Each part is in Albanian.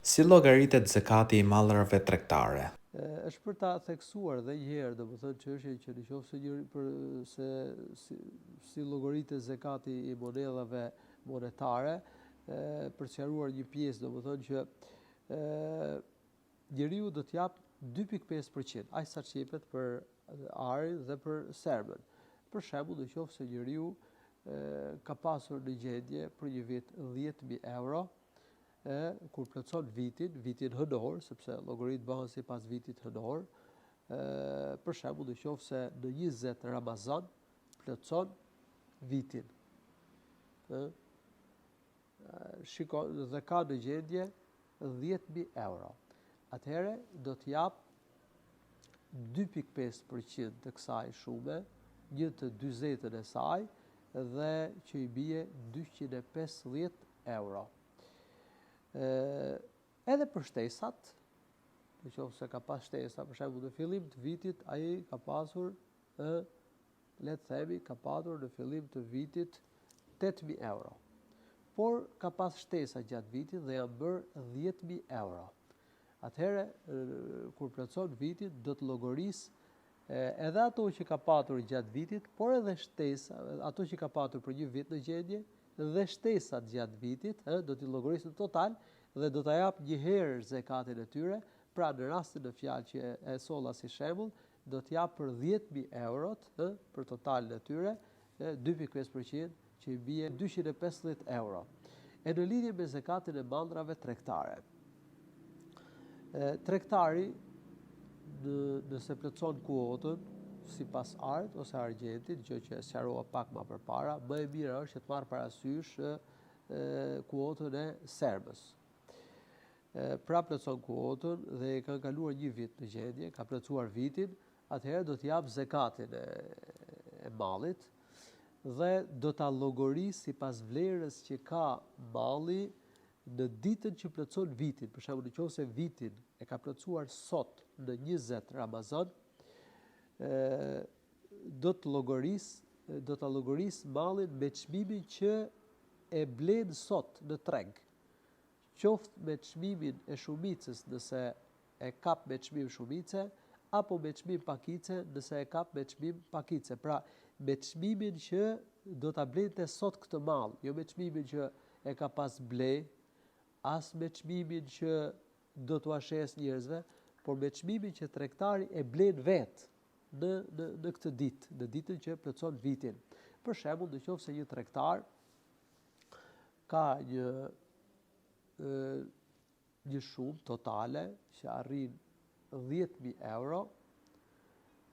Si llogaritet zakati I mallrave tregtare? Është për ta theksuar edhe një herë, domethënë çështja që nëse njëri për se si llogaritet zakati I monedhave monetare, për të sqaruar një pjesë, domethënë që njeriu do të jap 2.5%, aq sa çepet për arin dhe për serbën. Për shembull, nëse njeriu ka pasur në gjendje për një vit 10.000 euro, kur plotson vitin hënor, sepse llogarit bëhen sipas vitit hënor, për shembull, nëse në 20 Ramazan plotson vitin, shikon dhe ka në gjendje 10.000 euro. Atëherë do të jap 2.5% të kësaj shume, një të 40 e saj, dhe që I bie 250 euro. Edhe për shtesat, nëse ka pas shtesa, për shembull në fillim të vitit ai ka pasur, le të themi, ka patur në fillim të vitit 8.000 euro. Por ka pas shtesa gjatë vitit dhe janë bërë 10.000 euro. Atëherë, kur plotson vitin, do të llogarisë edhe ato që ka patur gjatë vitit, por edhe shtesa, ato që ka patur për një vit në gjendje, dhe shtesat gjatë vitit, do t'i llogarisë në total dhe do t'a jap një herë zakatin e tyre. Pra në rastin në fjalë që e solla si shembull, do t'jap për 10.000 eurot, për totalin e tyre, 2.5% që I bie 250 euro. E në lidhje me zakatin e mallrave tregtare. Tregtari nëse plotson kuotën sipas art ose argjentit, gjë që e sqarova pak më përpara, më e mira është të marr parasysh kuotën e serbës. Pra plotson kuotën dhe ka kaluar një vit në gjendje, ka plotsuar vitin, atëherë do të jap zakatin e mallit dhe do ta llogarisë sipas vlerës që ka malli në ditën që plotson vitin. Për shembull, nëse vitin e ka plotsuar sot në 20 Ramazan, do ta llogarisë mallin me çmimin që e blen sot në treg. Qoftë me çmimin e shumicës nëse e kap me çmim shumice, apo me çmim pakice nëse e kap me çmim pakice. Pra, me çmimin që do ta blente sot këtë mall, jo me çmimin që e ka pas ble, as me çmimin që do t'u shes njerëzve, por me çmimin që tregtari e blen vet në këtë ditë, në ditën që plotson vitin. Për shembull, nëse një tregtar ka një shumë totale që arrin 10.000 euro,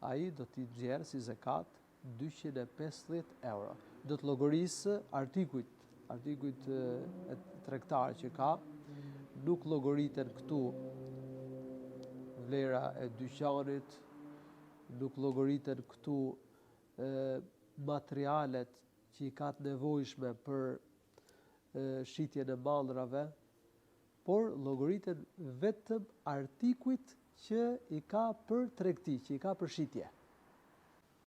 ai do t'i nxjerrë si zakat 250 euro. Do të llogarisë artikujt e tregtar që ka, nuk llogariten këtu vlera e dyqanit, nuk llogariten këtu materialet që I ka të nevojshme për shitjen e mallrave, por llogariten vetëm artikujt që I ka për tregti, që I ka për shitje.